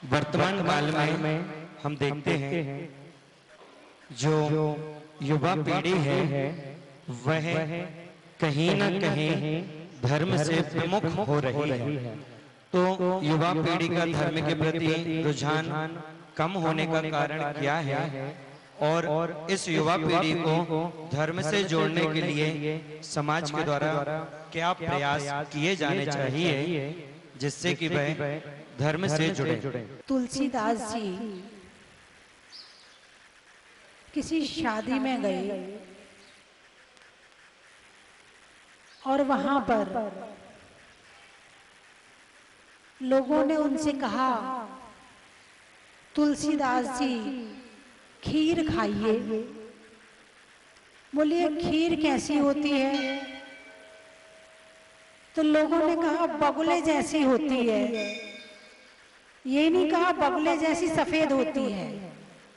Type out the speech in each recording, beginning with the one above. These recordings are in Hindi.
वर्तमान काल में हम देखते हैं जो युवा पीढ़ी है वह कहीं न कहीं धर्म से विमुख हो रही है। तो युवा पीढ़ी का धर्म के प्रति रुझान कम होने का कारण क्या है और इस युवा पीढ़ी को धर्म से जोड़ने के लिए समाज के द्वारा क्या प्रयास किए जाने चाहिए जिससे कि वह धर्म से जुड़े। तुलसीदास जी किसी शादी में गए और वहां पर लोगों ने उनसे कहा, तुलसीदास जी खीर खाइए। बोलिए खीर कैसी होती है? तो लोगों ने कहा बगुले जैसी होती है। ये नहीं कहा बगुले जैसी सफेद होती है,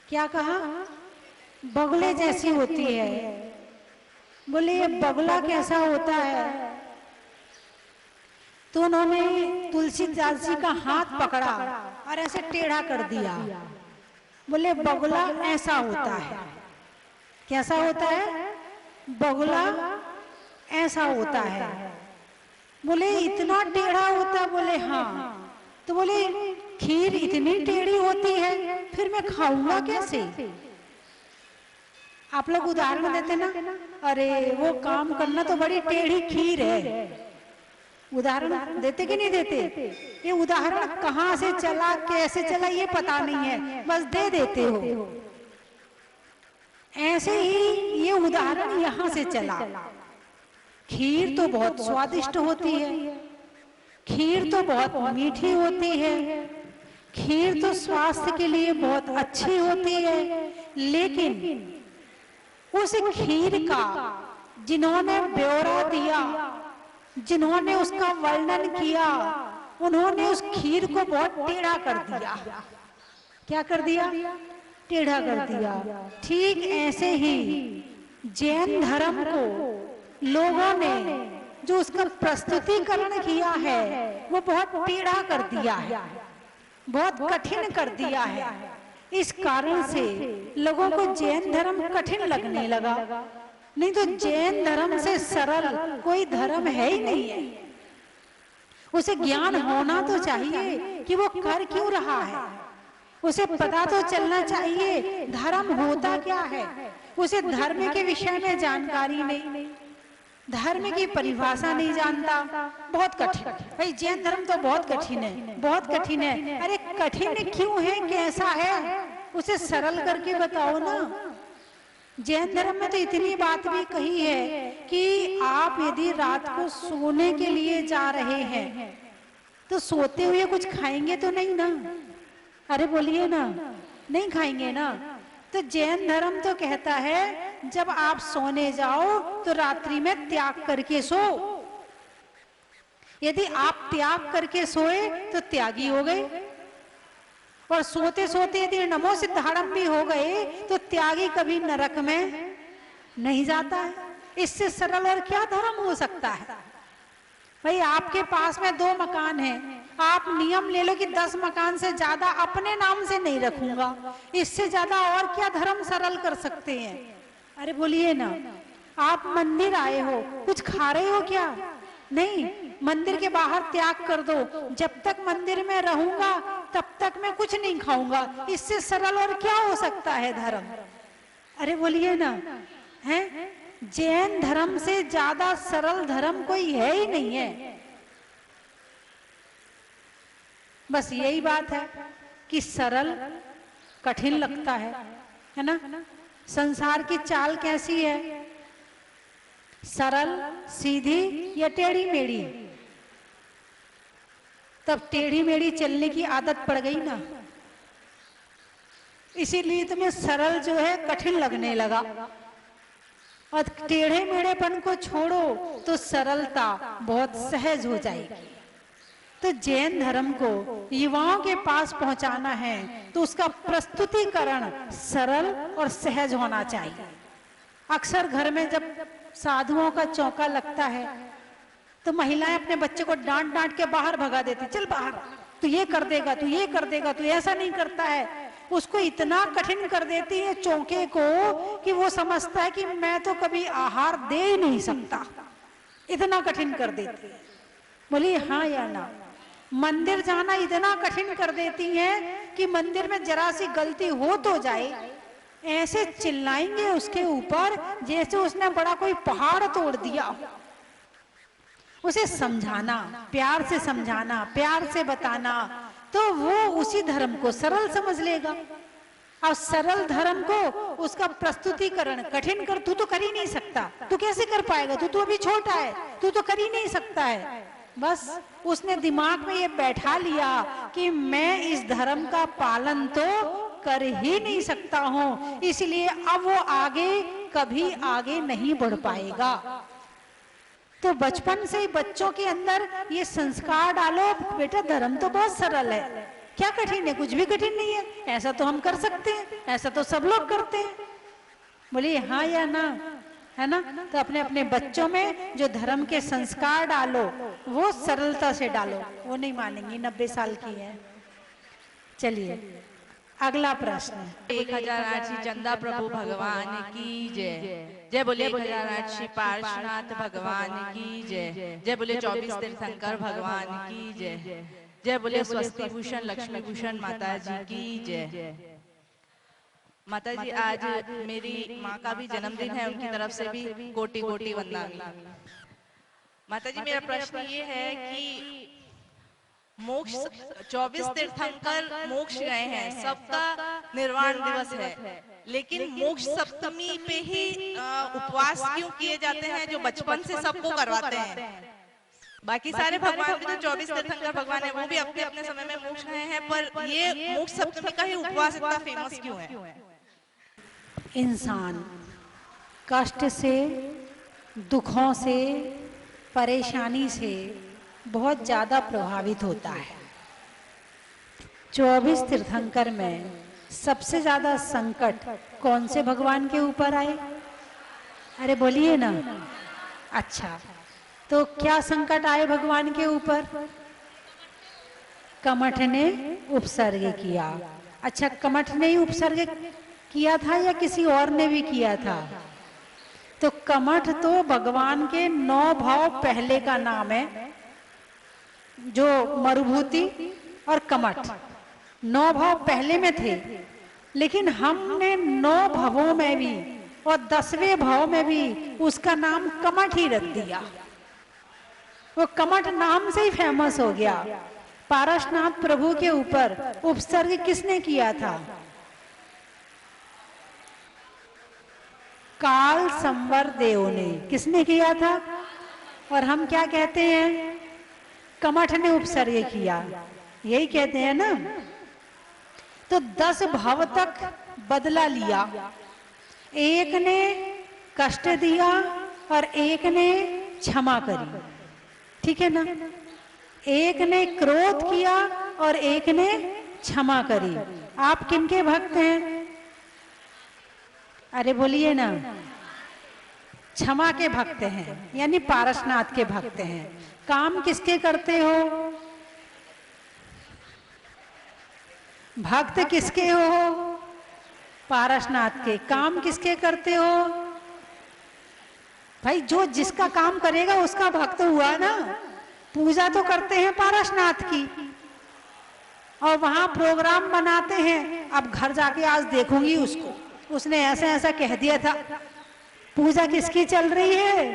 क्या कहा? बगुले जैसी होती है। बोले ये बगुला कैसा होता है? तो उन्होंने तुलसीदास जी का हाथ पकड़ा और ऐसे टेढ़ा कर दिया। बोले बगुला ऐसा होता है। कैसा होता है? बगुला ऐसा होता है। बोले इतना टेढ़ा होता? बोले हाँ। तो बोले खीर इतनी टेढ़ी होती है, फिर मैं खाऊंगा कैसे? आप लोग उदाहरण देते ना, अरे वो काम करना तो बड़ी टेढ़ी खीर है। उदाहरण देते कि नहीं देते? ये उदाहरण कहाँ से चला, कैसे चला, ये पता नहीं है, बस दे देते हो। ऐसे ही ये उदाहरण यहाँ से चला। खीर तो बहुत स्वादिष्ट होती है, खीर तो बहुत मीठी होती है, खीर तो स्वास्थ्य के लिए बहुत अच्छी होती है, लेकिन उस खीर का जिन्होंने ब्यौरा दिया, जिन्होंने उसका वर्णन किया, उन्होंने उस खीर को बहुत टेढ़ा कर दिया। क्या कर दिया? टेढ़ा कर दिया। ठीक ऐसे ही जैन धर्म को लोगों ने जो उसका प्रस्तुतिकरण किया है वो बहुत टेढ़ा कर दिया है, बहुत कठिन कर दिया है। इस कारण से लोगों को जैन धर्म कठिन लगने लगा। नहीं तो जैन धर्म से सरल कोई धर्म है ही नहीं है। उसे ज्ञान होना तो चाहिए कि वो कर क्यों रहा है, उसे पता तो चलना चाहिए धर्म होता क्या है। उसे धर्म के विषय में जानकारी नहीं, धर्म की परिभाषा नहीं जानता। बहुत कठिन भाई, जैन धर्म तो बहुत कठिन है, बहुत कठिन है। अरे कठिन क्यों है, कैसा है, उसे सरल करके बताओ ना। जैन धर्म में तो इतनी बात भी कही है कि आप यदि रात को सोने के लिए जा रहे हैं तो सोते हुए कुछ खाएंगे तो नहीं ना? अरे बोलिए ना, नहीं खाएंगे ना। तो जैन धर्म तो कहता है जब आप सोने जाओ तो रात्रि में त्याग करके सो। यदि आप त्याग करके सोए तो त्यागी हो गए, और सोते सोते यदि नमो सिद्धाड़म भी हो गए तो त्यागी कभी नरक में नहीं जाता है। इससे सरल और क्या धर्म हो सकता है? भाई आपके पास में 2 मकान हैं, आप नियम ले लो कि 10 मकान से ज्यादा अपने नाम से नहीं रखूंगा। इससे ज्यादा और क्या धर्म सरल कर सकते हैं? अरे बोलिए ना। आप मंदिर आए हो, कुछ खा रहे हो क्या? नहीं, मंदिर के बाहर त्याग कर दो, जब तक मंदिर में रहूंगा तब तक मैं कुछ नहीं खाऊंगा। इससे सरल और क्या हो सकता है धर्म? अरे बोलिए ना। है जैन धर्म से ज्यादा सरल धर्म कोई है ही नहीं है। बस यही बात है कि सरल कठिन लगता है ना। संसार की चाल कैसी है? सरल, सीधी या टेढ़ी मेढ़ी? तब टेढ़ी मेढ़ी चलने की आदत पड़ गई ना, इसीलिए तुम्हें सरल जो है कठिन लगने लगा। और टेढ़े मेढ़ेपन को छोड़ो तो सरलता बहुत सहज हो जाएगी। तो जैन धर्म को युवाओं के पास पहुंचाना है तो उसका प्रस्तुतिकरण सरल और सहज होना चाहिए। अक्सर घर में जब साधुओं का चौका लगता है तो महिलाएं अपने बच्चे को डांट डांट के बाहर भगा देती, चल बाहर, तू ये कर देगा, तू ये कर देगा, तू ऐसा नहीं करता है। उसको इतना कठिन कर देती है चौके को कि वो समझता है कि मैं तो कभी आहार दे ही नहीं सकता, इतना कठिन कर देती है। बोली हाँ या ना? मंदिर जाना इतना कठिन कर देती हैं कि मंदिर में जरा सी गलती हो तो जाए, ऐसे चिल्लाएंगे उसके ऊपर जैसे उसने बड़ा कोई पहाड़ तोड़ दिया। उसे समझाना, प्यार से समझाना, प्यार से बताना, तो वो उसी धर्म को सरल समझ लेगा। और सरल धर्म को उसका प्रस्तुतिकरण कठिन कर, तू तो कर ही नहीं सकता, तू कैसे कर पाएगा, तू तो अभी छोटा है, तू तो कर ही नहीं सकता है। बस उसने दिमाग में ये बैठा लिया कि मैं इस धर्म का पालन तो कर ही नहीं सकता हूं, इसलिए अब वो आगे कभी आगे नहीं बढ़ पाएगा। तो बचपन से ही बच्चों के अंदर ये संस्कार डालो, बेटा धर्म तो बहुत सरल है, क्या कठिन है, कुछ भी कठिन नहीं है, ऐसा तो हम कर सकते हैं, ऐसा तो सब लोग करते हैं। बोलिए हाँ या ना, है ना? तो अपने अपने बच्चों में जो धर्म के संस्कार डालो वो सरलता से डालो, वो नहीं मानेंगी, 90 साल की है। चलिए अगला प्रश्न। 1008 श्री चंदा प्रभु भगवान की जय। जय बोले 1008 श्री पार्श्वनाथ भगवान की जय। जय बोले 24 तीर्थंकर भगवान की जय। जय बोले स्वस्ति भूषण लक्ष्मी भूषण माता जी की जय। माता जी आज मेरी माँ का भी जन्मदिन है, उनकी तरफ से भी कोटि कोटि वंदन। माता जी मेरा प्रश्न ये है कि मोक्ष 24 तीर्थंकर मोक्ष गए हैं, सबका निर्वाण दिवस है, लेकिन मोक्ष सप्तमी पे ही उपवास क्यों किए जाते हैं जो बचपन से सबको करवाते हैं? बाकी सारे भगवान भी जो 24 तीर्थंकर भगवान है वो भी अपने अपने समय में मोक्ष गए हैं, पर ये मोक्ष सप्तमी का ही उपवास इतना फेमस क्यों है? इंसान कष्ट से, दुखों से, परेशानी से बहुत ज्यादा प्रभावित होता है। 24 तीर्थंकर में सबसे ज्यादा संकट कौन से भगवान के ऊपर आए? अरे बोलिए ना। अच्छा, तो क्या संकट आए भगवान के ऊपर? कमठ ने उपसर्ग किया। अच्छा, कमठ ने ही उपसर्ग किया था या किसी और ने भी किया था? तो कमठ तो भगवान के 9 भाव पहले का नाम है, जो मरुभूति और कमठ 9 भाव पहले में थे, लेकिन हमने 9 भावों में भी और 10वें भाव में भी उसका नाम कमठ ही रख दिया। वो कमठ नाम से ही फेमस हो गया। पारसनाथ प्रभु के ऊपर उपसर्ग किसने किया था? काल संवर देव ने। किसने किया था? और हम क्या कहते हैं? कमठ ने उपसर्ग किया, यही कहते हैं ना। तो 10 भाव तक बदला लिया, एक ने कष्ट दिया और एक ने क्षमा करी, ठीक है ना। एक ने क्रोध किया और एक ने क्षमा करी। आप किनके भक्त हैं? अरे बोलिए ना। क्षमा के भक्त हैं, यानी पारसनाथ के भक्त हैं। काम किसके करते हो? भक्त किसके हो? पारसनाथ के। काम किसके करते हो? भाई जो जिसका काम करेगा उसका भक्त हुआ ना। पूजा तो करते हैं पारसनाथ की और वहां प्रोग्राम बनाते हैं। अब घर जाके आज देखूंगी उसको, उसने ऐसा ऐसा कह दिया था। पूजा किसकी चल रही है?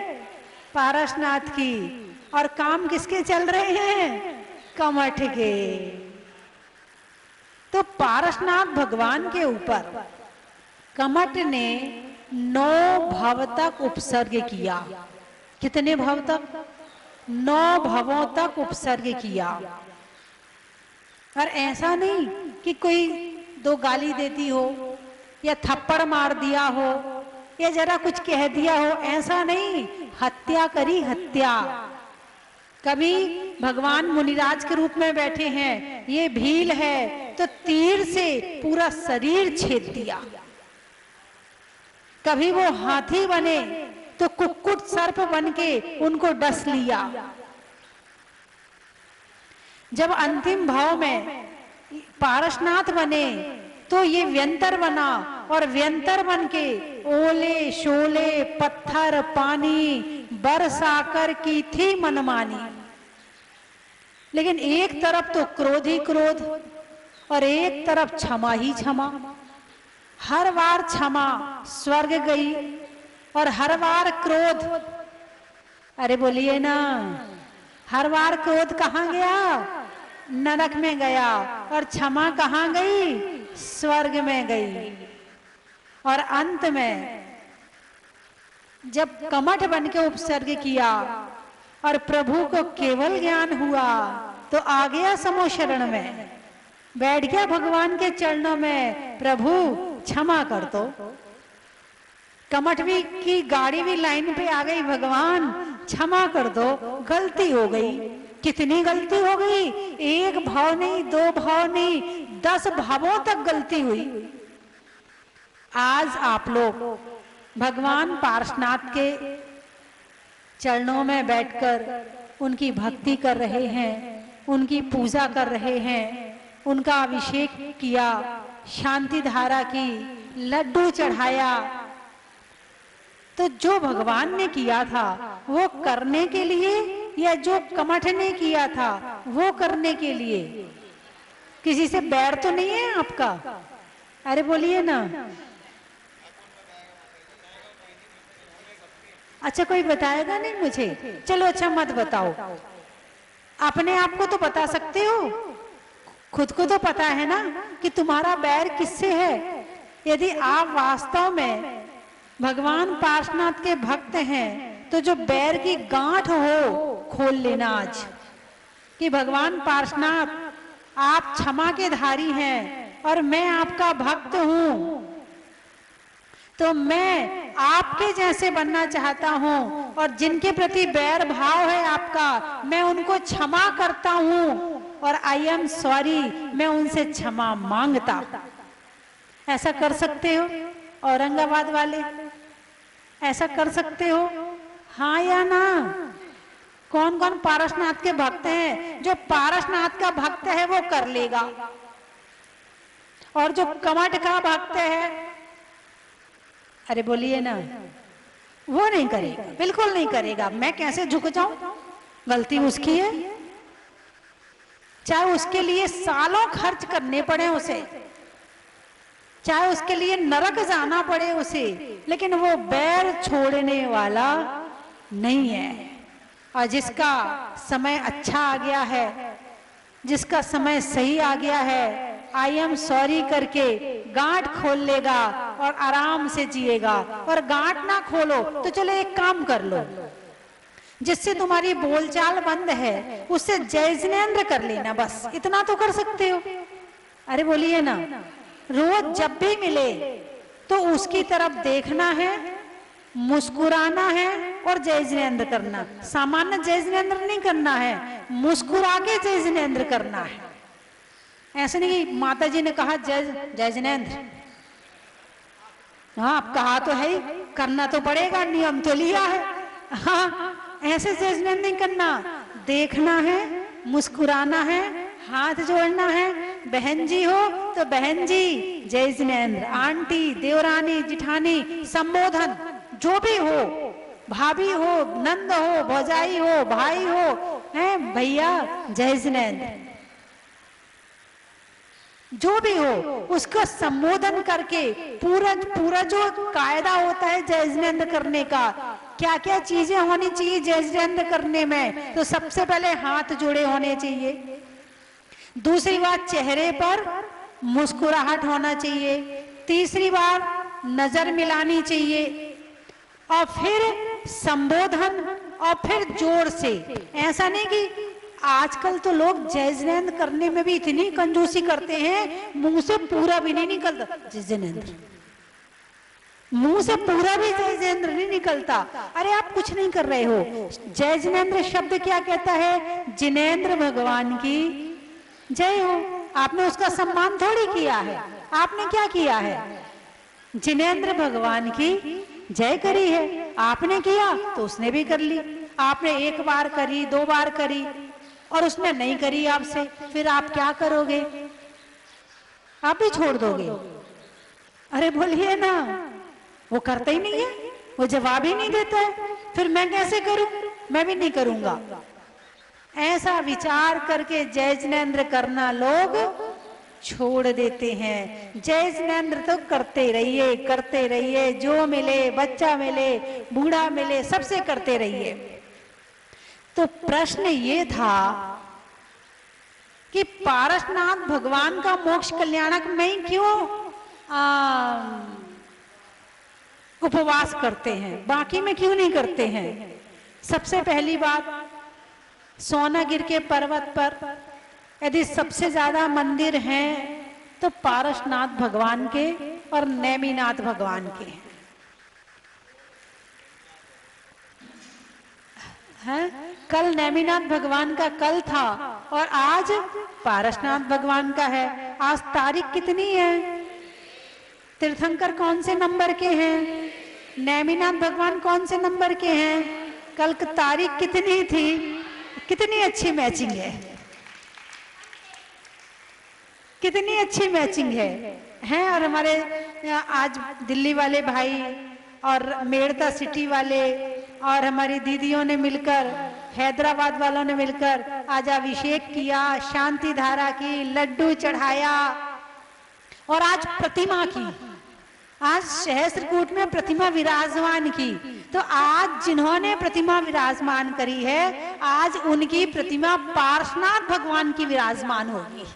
पारसनाथ की। और काम किसके चल रहे हैं? कमठ के। तो पारसनाथ भगवान के ऊपर कमठ ने 9 भाव तक उपसर्ग किया। कितने भाव तक? 9 भावों तक उपसर्ग किया। और ऐसा नहीं कि कोई 2 गाली देती हो या थप्पड़ मार दिया हो या जरा कुछ कह दिया हो, ऐसा नहीं। हत्या करी, हत्या। कभी भगवान मुनिराज के रूप में बैठे हैं, ये भील है तो तीर से पूरा शरीर छेद दिया। कभी वो हाथी बने तो कुक्कुट सर्प बनके उनको डस लिया। जब अंतिम भाव में पारसनाथ बने तो ये व्यंतर बना, और व्यंतर बनके ओले शोले पत्थर पानी बरसाकर की थी मनमानी। लेकिन एक तरफ तो क्रोध ही क्रोध और एक तरफ क्षमा ही क्षमा। हर बार क्षमा स्वर्ग गई और हर बार क्रोध, अरे बोलिए ना, हर बार क्रोध कहाँ गया? नरक में गया। और क्षमा कहाँ गई? स्वर्ग में गई। और अंत में जब कमठ बन के उपसर्ग किया और प्रभु को केवल ज्ञान हुआ तो आ गया समो शरण में, बैठ गया भगवान के चरणों में, प्रभु क्षमा कर दो। कमठ भी की गाड़ी भी लाइन पे आ गई, भगवान क्षमा कर दो, गलती हो गई। कितनी गलती हो गई? एक भाव नहीं, दो भाव नहीं, 10 भावों तक गलती हुई। आज आप लोग भगवान पार्श्वनाथ के चरणों में बैठकर उनकी भक्ति कर रहे हैं, उनकी पूजा कर रहे हैं, उनका अभिषेक किया, शांति धारा की, लड्डू चढ़ाया। तो जो भगवान ने किया था वो करने के लिए, या जो कमठ ने किया था वो करने के लिए? किसी से बैर तो नहीं है आपका? अरे बोलिए ना। अच्छा, कोई बताएगा नहीं मुझे? चलो अच्छा, मत बताओ। अपने आप को तो बता सकते हो, खुद को तो पता है ना कि तुम्हारा बैर किससे है। यदि आप वास्तव में भगवान पार्श्वनाथ के भक्त हैं तो जो बैर की गांठ हो खोल लेना आज, कि भगवान पार्श्वनाथ आप क्षमा के धारी हैं और मैं आपका भक्त हूं, तो मैं आपके जैसे बनना चाहता हूं, और जिनके प्रति बैर भाव है आपका, मैं उनको क्षमा करता हूं, और आई एम सॉरी, मैं उनसे क्षमा मांगता। ऐसा कर सकते हो औरंगाबाद वाले? ऐसा कर सकते हो? हाँ या ना? कौन कौन पारसनाथ के भक्त हैं? जो पारसनाथ का भक्त है वो कर लेगा, और जो कमठ का भक्त है, अरे बोलिए ना, वो नहीं करेगा, बिल्कुल नहीं करेगा। मैं कैसे झुक जाऊं? गलती उसकी है, चाहे उसके लिए सालों खर्च करने पड़े उसे, चाहे उसके लिए नरक जाना पड़े उसे, लेकिन वो बैर छोड़ने वाला नहीं है। और जिसका समय अच्छा आ गया है, जिसका समय सही आ गया है, आई एम सॉरी करके गांठ खोल लेगा और आराम से जिएगा। और गांठ ना खोलो तो चलो एक काम कर लो, जिससे तुम्हारी बोलचाल बंद है उससे जय जिनेंद्र कर लेना, बस इतना तो कर सकते हो। अरे बोलिए ना, रोज जब भी मिले तो उसकी तरफ देखना है, मुस्कुराना है और जय जिनेंद्र करना। सामान्य जय जिनेंद्र नहीं करना है, मुस्कुरा के जय जिनेंद्र करना है। ऐसे नहीं कि माता जी ने कहा जय जय जिनेंद्र, हाँ आप कहा तो है ही, करना तो पड़ेगा, नियम तो लिया है। हाँ, ऐसे जय जिनेंद्र नहीं करना, देखना है, मुस्कुराना है, हाथ जोड़ना है। बहन जी हो तो बहन जी जय जिनेंद्र, आंटी, देवरानी, जिठानी, संबोधन जो भी हो, भाभी हो, नंद हो, भौजाई हो, भाई हो, हैं भैया जय जिनेंद्र, जो भी हो उसका संबोधन करके पूरा जो कायदा होता है जय जिनेंद्र करने का, क्या क्या चीजें होनी चाहिए जय जिनेंद्र करने में, तो सबसे पहले हाथ जोड़े होने चाहिए। दूसरी बात, चेहरे पर मुस्कुराहट होना चाहिए। तीसरी बात, नजर मिलानी चाहिए, और फिर संबोधन, और फिर जोर से। ऐसा नहीं कि आजकल तो लोग जय जिनेंद्र करने में भी इतनी कंजूसी करते हैं, मुंह से पूरा भी नहीं निकलता जय जिनेंद्र, मुंह से पूरा भी जय जिनेंद्र नहीं निकलता। अरे आप कुछ नहीं कर रहे हो। जय जिनेंद्र शब्द क्या कहता है? जिनेंद्र भगवान की जय हो। आपने उसका सम्मान थोड़ी किया है, आपने क्या किया है? जिनेंद्र भगवान की जय करी है। आपने किया तो उसने भी कर ली, आपने एक बार करी, 2 बार करी और उसने नहीं करी आपसे, फिर आप क्या करोगे? आप भी छोड़ दोगे? अरे बोलिए ना, वो करता ही नहीं है, वो जवाब ही नहीं देता है, फिर मैं कैसे करूं? मैं भी नहीं करूंगा। ऐसा विचार करके जय जिनेंद्र करना लोग छोड़ देते हैं। जय जिनेंद्र तो करते रहिए, जो मिले, बच्चा मिले, बूढ़ा मिले, सबसे करते रहिए। तो प्रश्न ये था कि पारसनाथ भगवान का मोक्ष कल्याणक में क्यों उपवास करते हैं, बाकी में क्यों नहीं करते हैं? सबसे पहली बात, सोनागिर के पर्वत पर यदि सबसे ज्यादा मंदिर हैं तो पारसनाथ भगवान के और नेमिनाथ भगवान के हैं। कल नेमिनाथ भगवान का कल था और आज पारसनाथ भगवान का है। आज तारीख कितनी है? तीर्थंकर कौन से नंबर के हैं? नेमिनाथ भगवान कौन से नंबर के हैं? कल की तारीख कितनी थी? कितनी अच्छी मैचिंग है, कितनी अच्छी मैचिंग है। और हमारे आज दिल्ली वाले भाई और मेड़ता सिटी वाले और हमारी दीदियों ने मिलकर, हैदराबाद वालों ने मिलकर आज अभिषेक किया, शांति धारा की, लड्डू चढ़ाया और आज प्रतिमा की, आज सहस्त्रकूट में प्रतिमा विराजमान की। तो आज जिन्होंने प्रतिमा विराजमान करी है, आज उनकी प्रतिमा पार्श्वनाथ भगवान की विराजमान होगी।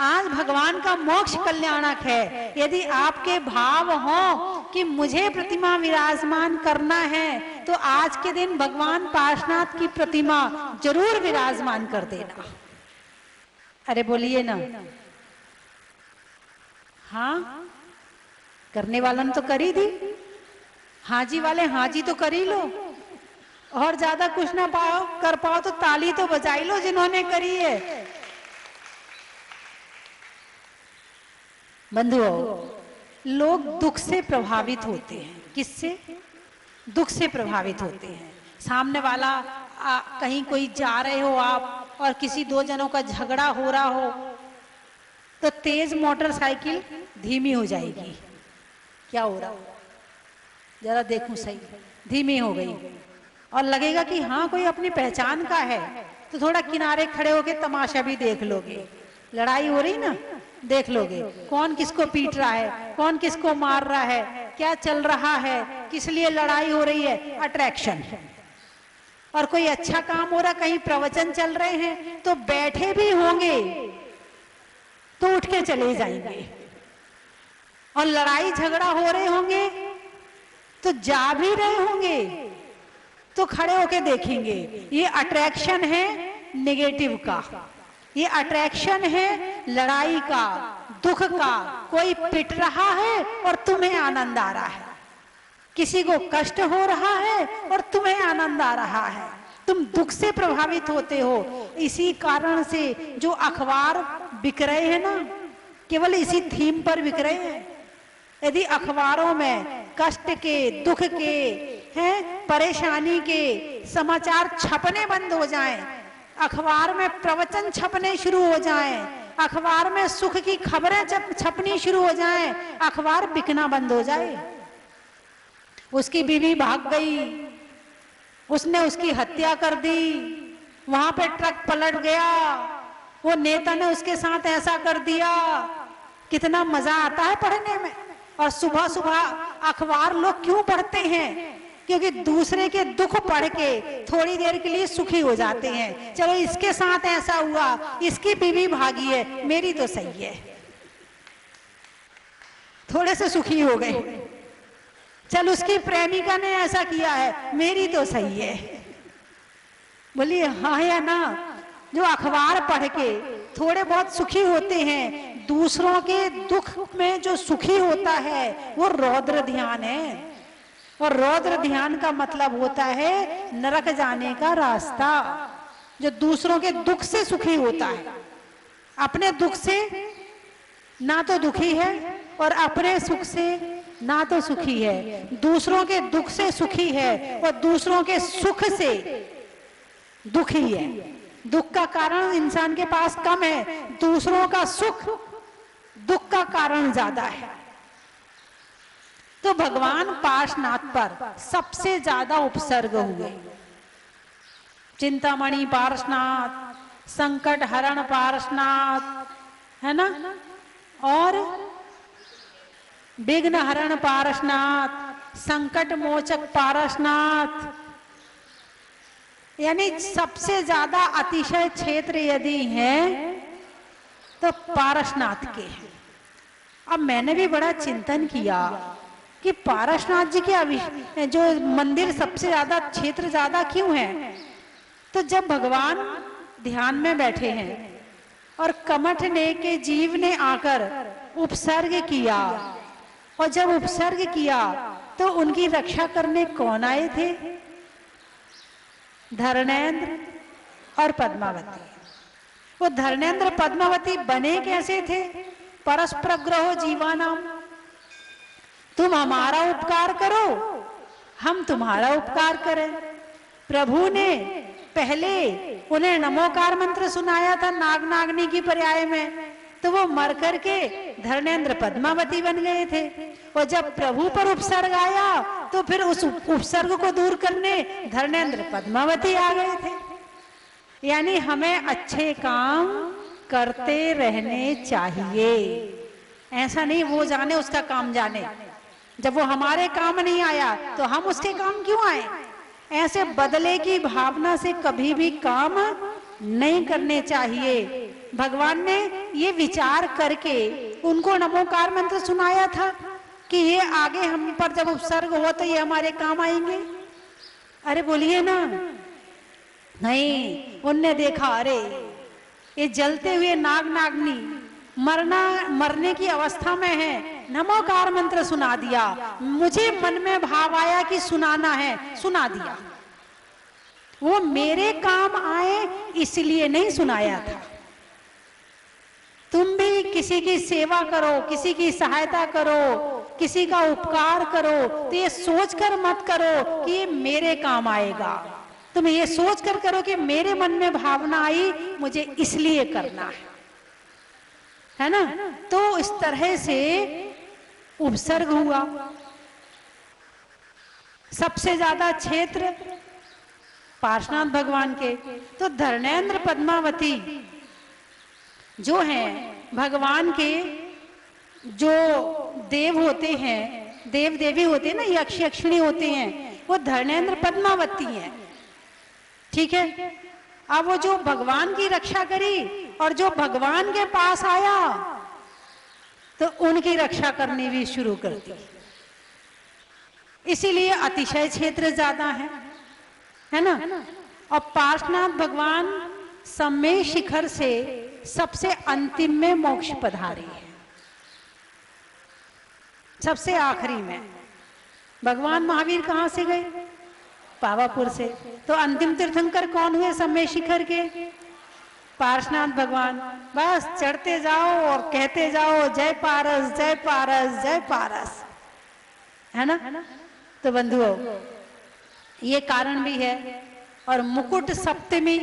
आज भगवान का मोक्ष कल्याणक है। यदि आपके भाव हो कि मुझे प्रतिमा विराजमान करना है तो आज के दिन भगवान पार्श्वनाथ की प्रतिमा जरूर विराजमान कर देना। अरे बोलिए ना, हाँ, करने वालों ने तो करी दी, हाजी वाले हाजी तो कर ही लो, और ज्यादा कुछ ना कर पाओ तो ताली तो बजाई लो जिन्होंने करी है। बंधुओं, लोग दुख से प्रभावित होते हैं। किससे? दुख से प्रभावित होते हैं। सामने वाला कहीं कोई जा रहे हो आप और किसी 2 जनों का झगड़ा हो रहा हो तो तेज मोटरसाइकिल धीमी हो जाएगी। क्या हो रहा, जरा देखूं सही, धीमी हो गई और लगेगा कि हाँ कोई अपनी पहचान का है, तो थोड़ा किनारे खड़े होके तमाशा भी देख लोगे। लड़ाई हो रही ना, देख लोगे कौन किसको पीट रहा है, कौन किसको मार रहा है, क्या चल रहा है, किस लिए लड़ाई हो रही है, अट्रैक्शन। और कोई अच्छा काम हो रहा, कहीं प्रवचन चल रहे हैं तो बैठे भी होंगे तो उठ के चले जाएंगे, और लड़ाई झगड़ा हो रहे होंगे तो जा भी रहे होंगे तो खड़े होके देखेंगे। ये अट्रैक्शन है नेगेटिव का, ये अट्रैक्शन है लड़ाई का, दुख का। कोई पिट रहा है और तुम्हें आनंद आ रहा है, किसी को कष्ट हो रहा है और तुम्हें आनंद आ रहा है, तुम दुख से प्रभावित होते हो। इसी कारण से जो अखबार बिक रहे हैं ना, केवल इसी थीम पर बिक रहे हैं। यदि अखबारों में कष्ट के, दुख के, हैं, परेशानी के समाचार छपने बंद हो जाएं, अखबार में प्रवचन छपने शुरू हो जाएं, अखबार में सुख की खबरें छपनी शुरू हो जाएं, अखबार बिकना बंद हो जाए। उसकी बीवी भाग गई, उसने उसकी हत्या कर दी, वहां पे ट्रक पलट गया, वो नेता ने उसके साथ ऐसा कर दिया। कितना मजा आता है पढ़ने में। और सुबह सुबह अखबार लोग क्यों पढ़ते हैं? क्योंकि दूसरे के दुख पढ़ के थोड़ी देर के लिए सुखी हो जाते हैं। चलो इसके साथ ऐसा हुआ, इसकी बीवी भागी है, मेरी तो सही है, थोड़े से सुखी हो गए। चल उसकी प्रेमिका ने ऐसा किया है, मेरी तो सही है। बोलिए हाँ या ना? जो अखबार पढ़ के थोड़े बहुत सुखी होते हैं, दूसरों के दुख में जो सुखी होता है वो रौद्र ध्यान है। और रौद्र ध्यान का मतलब होता है नरक जाने का रास्ता। जो दूसरों के दुख से सुखी होता है, अपने दुख से ना तो दुखी है और अपने सुख से ना तो सुखी है, दूसरों के दुख से सुखी है और दूसरों के सुख से दुखी है। दुख का कारण इंसान के पास कम है, दूसरों का सुख दुख का कारण ज्यादा है। तो भगवान पार्श्वनाथ पर सबसे ज्यादा उपसर्ग हुए। चिंतामणि पार्श्वनाथ, संकट हरण पार्श्वनाथ, है ना, और विघ्न हरण पार्श्वनाथ, संकट मोचक पार्श्वनाथ, यानी सबसे ज्यादा अतिशय क्षेत्र यदि है तो पार्श्वनाथ के हैं। अब मैंने भी बड़ा चिंतन किया कि पार्श्वनाथ जी के जो मंदिर सबसे ज्यादा क्षेत्र ज्यादा क्यों है। तो जब भगवान ध्यान में बैठे हैं और कमठ ने के जीव ने आकर उपसर्ग किया, और जब उपसर्ग किया तो उनकी रक्षा करने कौन आए थे? धर्मेंद्र और पद्मावती। वो धर्मेंद्र पद्मावती बने कैसे थे? परस्परग्रहो जीवानाम, तुम हमारा उपकार करो, हम तुम्हारा उपकार करें। प्रभु ने पहले उन्हें नमोकार मंत्र सुनाया था नाग नागनी की पर्याय में, तो वो मर करके धर्मेंद्र पद्मावती बन गए थे। और जब प्रभु पर उपसर्ग आया तो फिर उस उपसर्ग को दूर करने धर्मेंद्र पद्मावती आ गए थे। यानी हमें अच्छे काम करते रहने चाहिए, ऐसा नहीं वो जाने उसका काम जाने। जब वो हमारे काम नहीं आया तो हम उसके काम क्यों आए? ऐसे बदले की भावना से कभी भी काम नहीं करने चाहिए। भगवान ने ये विचार करके उनको नमोकार मंत्र सुनाया था कि ये आगे हम पर जब उपसर्ग हो तो ये हमारे काम आएंगे। अरे बोलिए ना, नहीं, उनने देखा अरे ये जलते हुए नाग नागनी मरने की अवस्था में है, नमोकार मंत्र सुना दिया। मुझे मन में भाव आया कि सुनाना है, सुना दिया। वो मेरे काम आए इसलिए नहीं सुनाया था। तुम भी किसी की सेवा करो, किसी की सहायता करो, किसी का उपकार करो तो ये सोचकर मत करो कि ये मेरे काम आएगा। तुम ये सोचकर करो कि मेरे मन में भावना आई, मुझे इसलिए करना है ना। तो इस तरह से उपसर्ग हुआ। सबसे ज्यादा क्षेत्र पार्श्वनाथ भगवान के। तो धर्मेंद्र पद्मावती जो हैं भगवान के जो देव होते हैं, देव देवी होते हैं ना, यक्ष यक्षिणी होते हैं, वो धर्मेंद्र पद्मावती हैं। ठीक है। अब वो जो भगवान की रक्षा करी और जो भगवान के पास आया तो उनकी रक्षा करनी भी शुरू कर दी। इसीलिए अतिशय क्षेत्र ज्यादा है ना। और पार्श्वनाथ भगवान सम्मेय शिखर से सबसे अंतिम में मोक्ष पधारी है, सबसे आखिरी में। भगवान महावीर कहां से गए? पावापुर से। तो अंतिम तीर्थंकर कौन हुए सम्मेय शिखर के? पार्श्वनाथ भगवान। बस चढ़ते जाओ और कहते जाओ जय पारस जय पारस जय पारस, है ना। तो बंधुओं, ये कारण भी है। और मुकुट सप्तमी,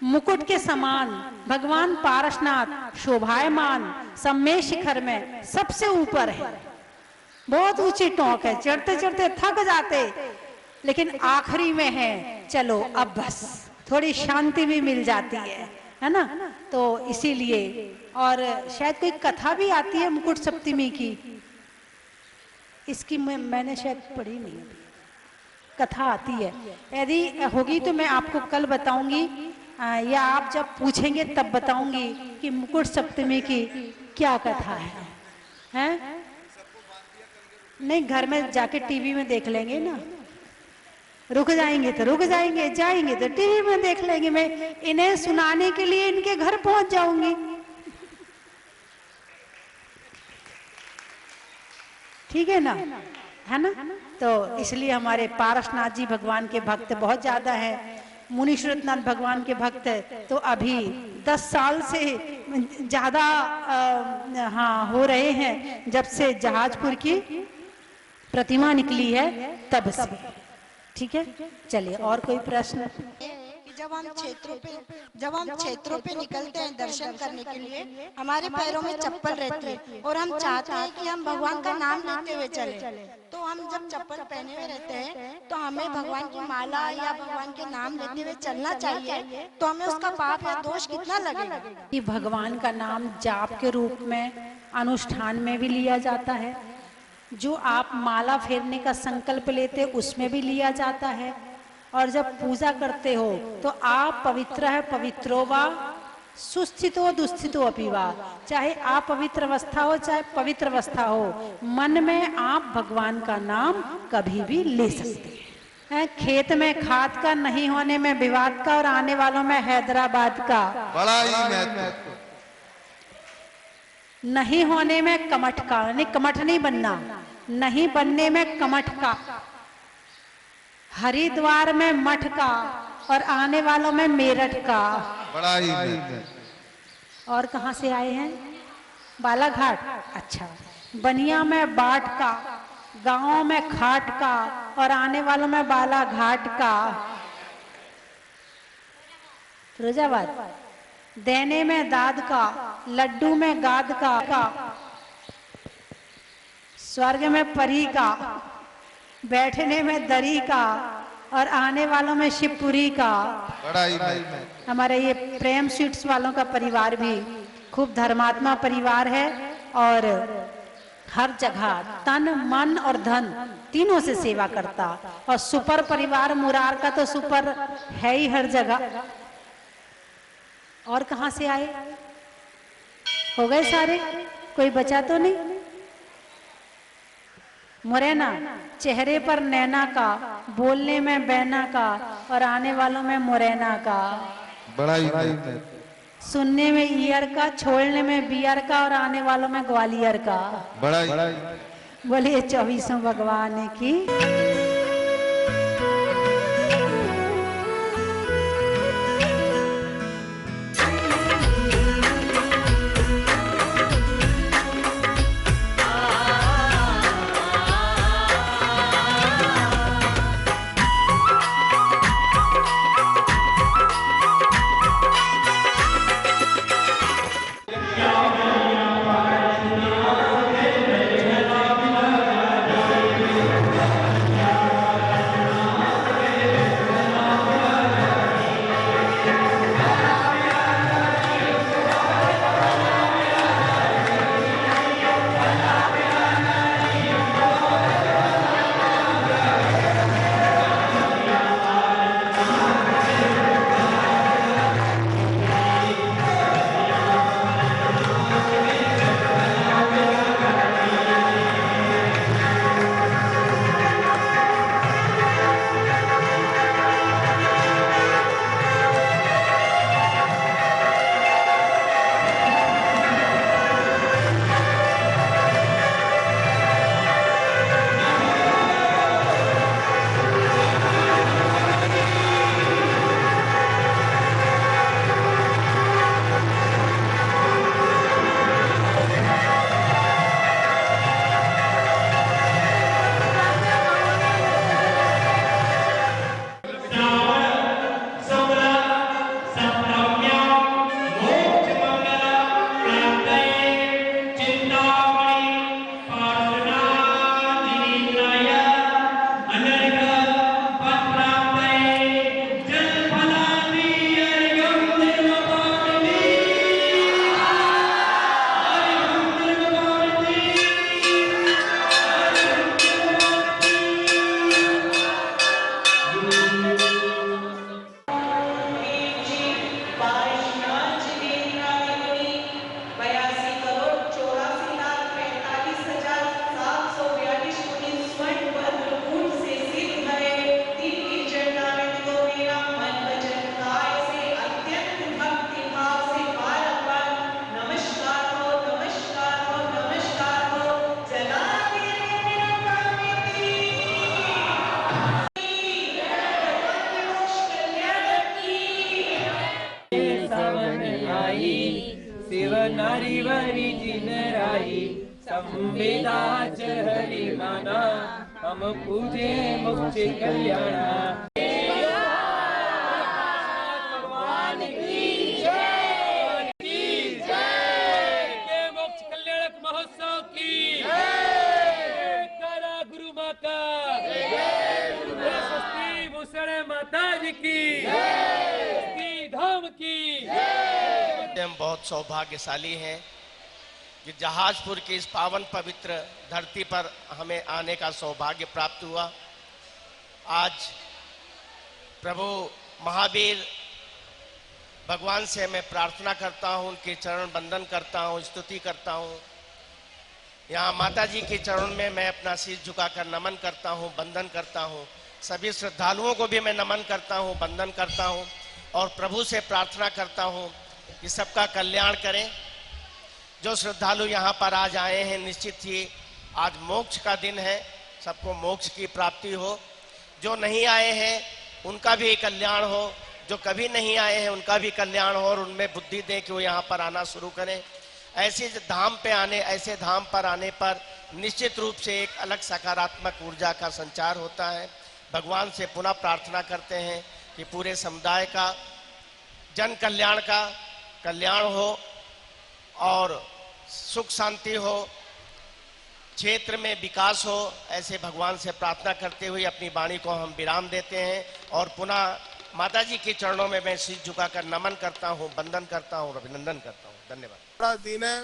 मुकुट के समान भगवान पार्श्वनाथ शोभायमान सम्मेय शिखर में सबसे ऊपर है। बहुत ऊंची टोंक है, चढ़ते चढ़ते थक जाते, लेकिन आखिरी में है। चलो अब बस थोड़ी शांति भी मिल जाती है ना। तो इसीलिए, और शायद कोई कथा भी आती है मुकुट सप्तमी की, इसकी मैंने शायद पढ़ी नहीं, कथा आती है। यदि होगी तो मैं आपको कल बताऊंगी, या आप जब पूछेंगे तब बताऊंगी कि मुकुट सप्तमी की क्या कथा है? नहीं, घर में जाके टीवी में देख लेंगे ना। रुक जाएंगे तो रुक जाएंगे, जाएंगे तो टीवी में देख लेंगे। मैं इन्हें सुनाने के लिए इनके घर पहुंच जाऊंगी। ठीक है ना, है ना। तो इसलिए हमारे पार्श्वनाथ जी भगवान के भक्त बहुत ज्यादा हैं। मुनि श्रुतनाथ भगवान के भक्त तो अभी 10 साल से ज्यादा हाँ हो रहे हैं, जब से जहाजपुर की प्रतिमा निकली है तब से। ठीक है, चलिए और कोई प्रश्न? जब हम क्षेत्रों पे निकलते हैं दर्शन करने के लिए, हमारे पैरों में चप्पल रहती है और हम चाहते हैं कि हम भगवान का नाम लेते हुए चले, तो हम जब चप्पल पहने हुए रहते हैं तो हमें भगवान की माला या भगवान के नाम लेते हुए चलना चाहिए, तो हमें उसका पाप या दोष कितना लगेगा? कि भगवान का नाम जाप के रूप में अनुष्ठान में भी लिया जाता है, जो आप माला फेरने का संकल्प लेते उसमें भी लिया जाता है, और जब पूजा करते हो तो आप पवित्र है पवित्रो वा सुस्थितो दुस्थितो अपि वा, चाहे आप पवित्र अवस्था हो चाहे पवित्र अवस्था हो, मन में आप भगवान का नाम कभी भी ले सकते हैं। खेत में खाद का, नहीं होने में विवाद का, और आने वालों में हैदराबाद का। बड़ा ही महत्व। नहीं होने में कमठ का, नहीं कमठ नहीं बनना, नहीं बनने में कमठ का, हरिद्वार में मठ का, और आने वालों में मेरठ का। बड़ा ही महत्व। और कहाँ से आए हैं? बालाघाट। अच्छा, बनिया में बाट का, गांवों में खाट का, और आने वालों में बालाघाट का। फिरोजाबाद। देने में दाद का, लड्डू में गाद का, स्वर्ग में परी का, बैठने में दरी का, और आने वालों में शिवपुरी का। बड़ा ही महत्व। हमारे ये प्रेम स्वीट्स वालों का परिवार भी खूब धर्मात्मा परिवार है, और हर जगह तन मन और धन तीनों से सेवा करता, और सुपर परिवार मुरार का तो सुपर है ही हर जगह। और कहाँ से आए? हो गए सारे? कोई बचा तो नहीं? मुरैना। चेहरे पर नैना का, बोलने में बैना का, और आने वालों में मुरैना का। बड़ा ही महत्व। सुनने में ईयर का, छोड़ने में बियर का, और आने वालों में ग्वालियर का। बड़ा ही। बोलिए 24 भगवान की। शिव नारीवरी जिनराई संवेदा च हरि माना हम पूजे मोक्ष कल्याण भगवान की जय के मोक्ष कल्याणक महोत्सव की काला गुरु माता स्वस्ति भूषण माता जी की स्वस्ति धाम की। हम बहुत सौभाग्यशाली हैं कि जहाजपुर की इस पावन पवित्र धरती पर हमें आने का सौभाग्य प्राप्त हुआ। आज प्रभु महावीर भगवान से मैं प्रार्थना करता हूं, उनके चरण वंदन करता हूं, स्तुति करता हूं। यहाँ माता जी के चरण में मैं अपना शीश झुकाकर नमन करता हूं, वंदन करता हूं। सभी श्रद्धालुओं को भी मैं नमन करता हूं, वंदन करता हूं और प्रभु से प्रार्थना करता हूं कि सबका कल्याण करें। जो श्रद्धालु यहाँ पर आज आए हैं, निश्चित ही आज मोक्ष का दिन है, सबको मोक्ष की प्राप्ति हो। जो नहीं आए हैं उनका भी कल्याण हो, जो कभी नहीं आए हैं उनका भी कल्याण हो और उनमें बुद्धि दें कि वो यहाँ पर आना शुरू करें। ऐसे धाम पर आने पर निश्चित रूप से एक अलग सकारात्मक ऊर्जा का संचार होता है। भगवान से पुनः प्रार्थना करते हैं कि पूरे समुदाय का, जन कल्याण का कल्याण हो और सुख शांति हो, क्षेत्र में विकास हो। ऐसे भगवान से प्रार्थना करते हुए अपनी वाणी को हम विराम देते हैं और पुनः माता जी के चरणों में मैं शीश झुकाकर नमन करता हूं, वंदन करता हूं और अभिनंदन करता हूं। धन्यवाद। बड़ा दिन है,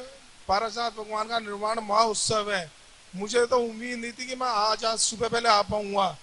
पारसनाथ भगवान का निर्वाण महोत्सव है। मुझे तो उम्मीद नहीं थी कि मैं आज सुबह पहले आ पाऊंगा।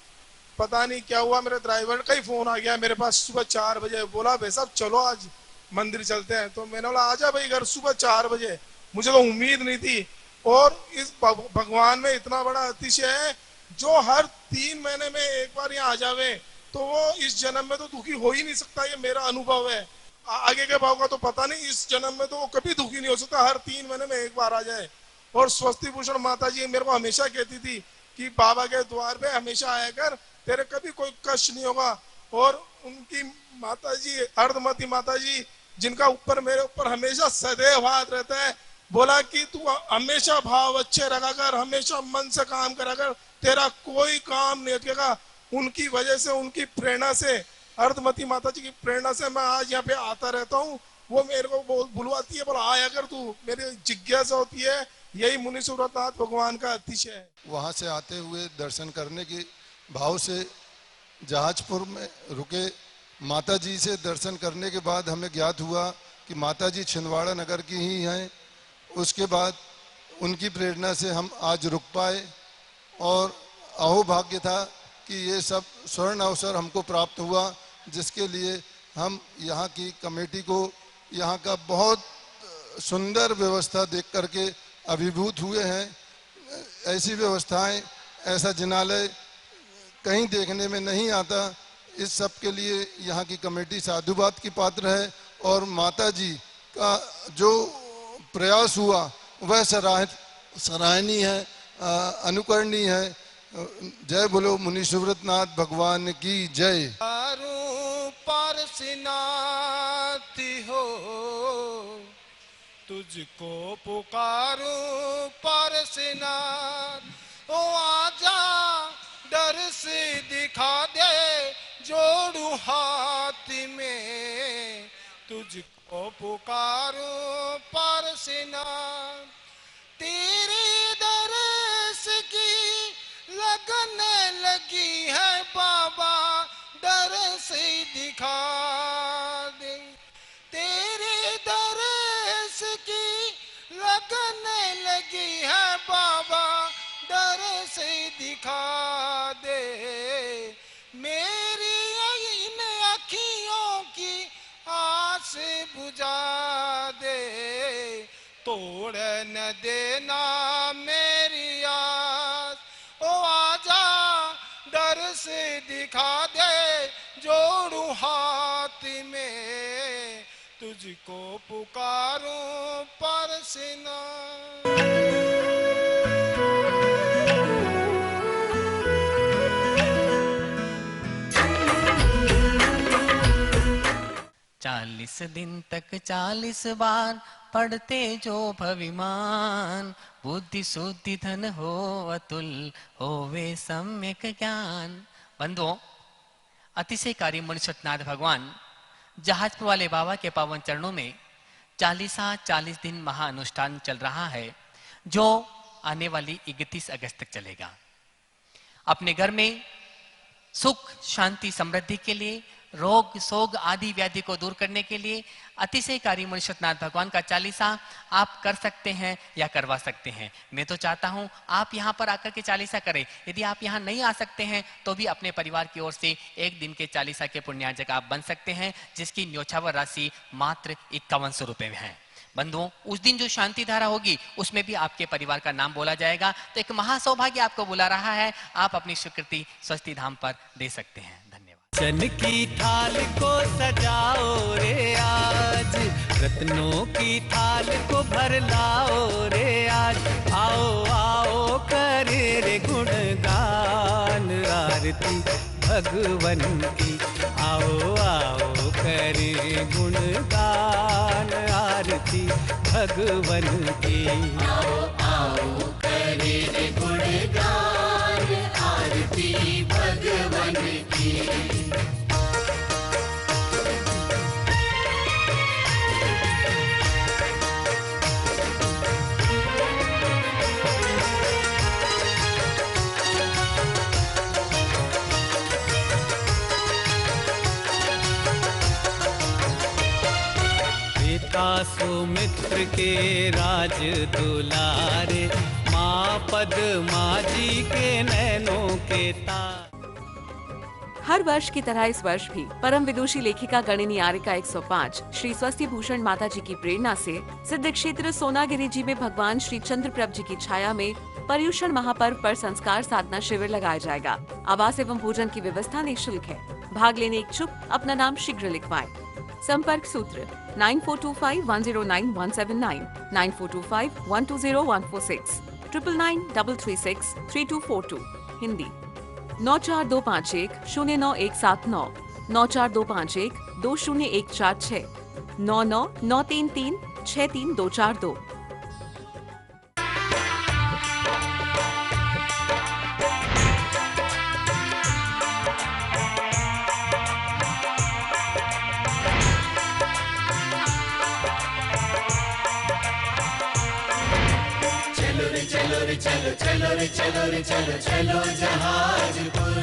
पता नहीं क्या हुआ, मेरे ड्राइवर का ही फोन आ गया मेरे पास सुबह 4 बजे। बोला भाई साहब चलो आज मंदिर चलते हैं। तो मैंने बोला आजा भाई घर सुबह 4 बजे। मुझे तो उम्मीद नहीं थी। और इस भगवान में इतना बड़ा अतिशय है, जो हर 3 महीने में एक बार यहाँ आ जावे तो वो इस जन्म में तो दुखी हो ही नहीं सकता। ये मेरा अनुभव है, आगे के भाव का तो पता नहीं। इस जन्म में तो वो कभी दुखी नहीं हो सकता, हर 3 महीने में एक बार आ जाए। और स्वस्ति भूषण माता जी मेरे को हमेशा कहती थी कि बाबा के द्वार पे हमेशा आया कर, तेरे कभी कोई कष्ट नहीं होगा। और उनकी माता जी, अर्धमती माता जी, जिनका ऊपर मेरे ऊपर हमेशा सदैव हाथ रहता है, बोला कि तू हमेशा भाव अच्छे रखा कर, हमेशा मन से काम करा कर, तेरा कोई काम नहीं अटकेगा। उनकी वजह से, उनकी प्रेरणा से, अर्धमती माता जी की प्रेरणा से मैं आज यहाँ पे आता रहता हूँ। वो मेरे को बुलवाती है, बोला आया कर तू। मेरी जिज्ञासा होती है, यही मुनि सुव्रतनाथ भगवान का अतिशय है। वहाँ से आते हुए दर्शन करने के भाव से जहाजपुर में रुके। माता जी से दर्शन करने के बाद हमें ज्ञात हुआ कि माता जी छिंदवाड़ा नगर की ही हैं। उसके बाद उनकी प्रेरणा से हम आज रुक पाए और अहोभाग्य था कि ये सब स्वर्ण अवसर हमको प्राप्त हुआ, जिसके लिए हम यहाँ की कमेटी को, यहाँ का बहुत सुंदर व्यवस्था देख करके अभिभूत हुए हैं। ऐसी व्यवस्थाएं, ऐसा जिनालय कहीं देखने में नहीं आता। इस सब के लिए यहाँ की कमेटी साधुवाद की पात्र है और माता जी का जो प्रयास हुआ वह सराहनीय है, अनुकरणीय है। जय बोलो मुनि सुव्रतनाथ भगवान की जय। पारसनाथ हो तुझको पुकारो पारसनाथ, ओ आजा डर से दिखा दे जोड़ू हाथ में, तुझको पुकारो पारसनाथ। तेरे दरस की लगन लगी है बाबा, डर से दिखा दे। तेरे दरस की लगन लगी है बाबा, डर से दिखा दे। मेरी इन अखियों की आस बुझा दे, तोड़ न देना मेरी आस। ओ आजा डर से दिखा दे जोड़ू हाथ में, तुझको पुकारूं पारसनाथ। 40 दिन तक 40 बार पढ़ते जो भविमान, बुद्धि शुद्धि धन हो अतुल, होवे सम्यक ज्ञान। बंधुओं, अतिशयकारी मुनीश्वरनाथ भगवान जहाजपुर वाले बाबा के पावन चरणों में 40 दिन महाअनुष्ठान चल रहा है, जो आने वाली 31 अगस्त तक चलेगा। अपने घर में सुख शांति समृद्धि के लिए, रोग शोक आदि व्याधि को दूर करने के लिए अतिशयकारी मुनीश्वरनाथ भगवान का 40 आप कर सकते हैं या करवा सकते हैं। मैं तो चाहता हूं आप यहां पर आकर के 40 करें। यदि आप यहां नहीं आ सकते हैं तो भी अपने परिवार की ओर से एक दिन के 40 के पुण्यार्जक आप बन सकते हैं, जिसकी न्योछावर राशि मात्र 5100 रुपए में है। बंधुओं, उस दिन जो शांति धारा होगी उसमें भी आपके परिवार का नाम बोला जाएगा। तो एक महासौभाग्य आपको बुला रहा है, आप अपनी स्वीकृति स्वस्ति धाम पर दे सकते हैं। धन्यवाद। चन की थाल को सजाओ रे आज, रत्नों की थाल को भर लाओ रे आज, आओ आओ करे रे गुणगान आरती भगवन की, आओ आओ करे गुणगान आरती भगवन की, आओ आओ करे रे गुणगान आरती भगवन की। सुमित्र के राज दुलारे, माँ पद्मा जी के नैनों के तार। हर वर्ष की तरह इस वर्ष भी परम विदुषी लेखिका गणिनी आर्यिका 105 श्री स्वस्ति भूषण माता जी की प्रेरणा से सिद्ध क्षेत्र सोनागिरी जी में भगवान श्री चंद्रप्रभ जी की छाया में पर्युषण महापर्व पर संस्कार साधना शिविर लगाया जाएगा। आवास एवं भोजन की व्यवस्था निःशुल्क है। भाग लेने इच्छुक अपना नाम शीघ्र लिखवाएं। संपर्क सूत्र 9425109179, 9425120146, 9993363242। हिंदी 9425109179, 9425120146, 9993363242। चलो रे चलो रे चलो चलो रे चलो रे चलो चलो जहाजपुर।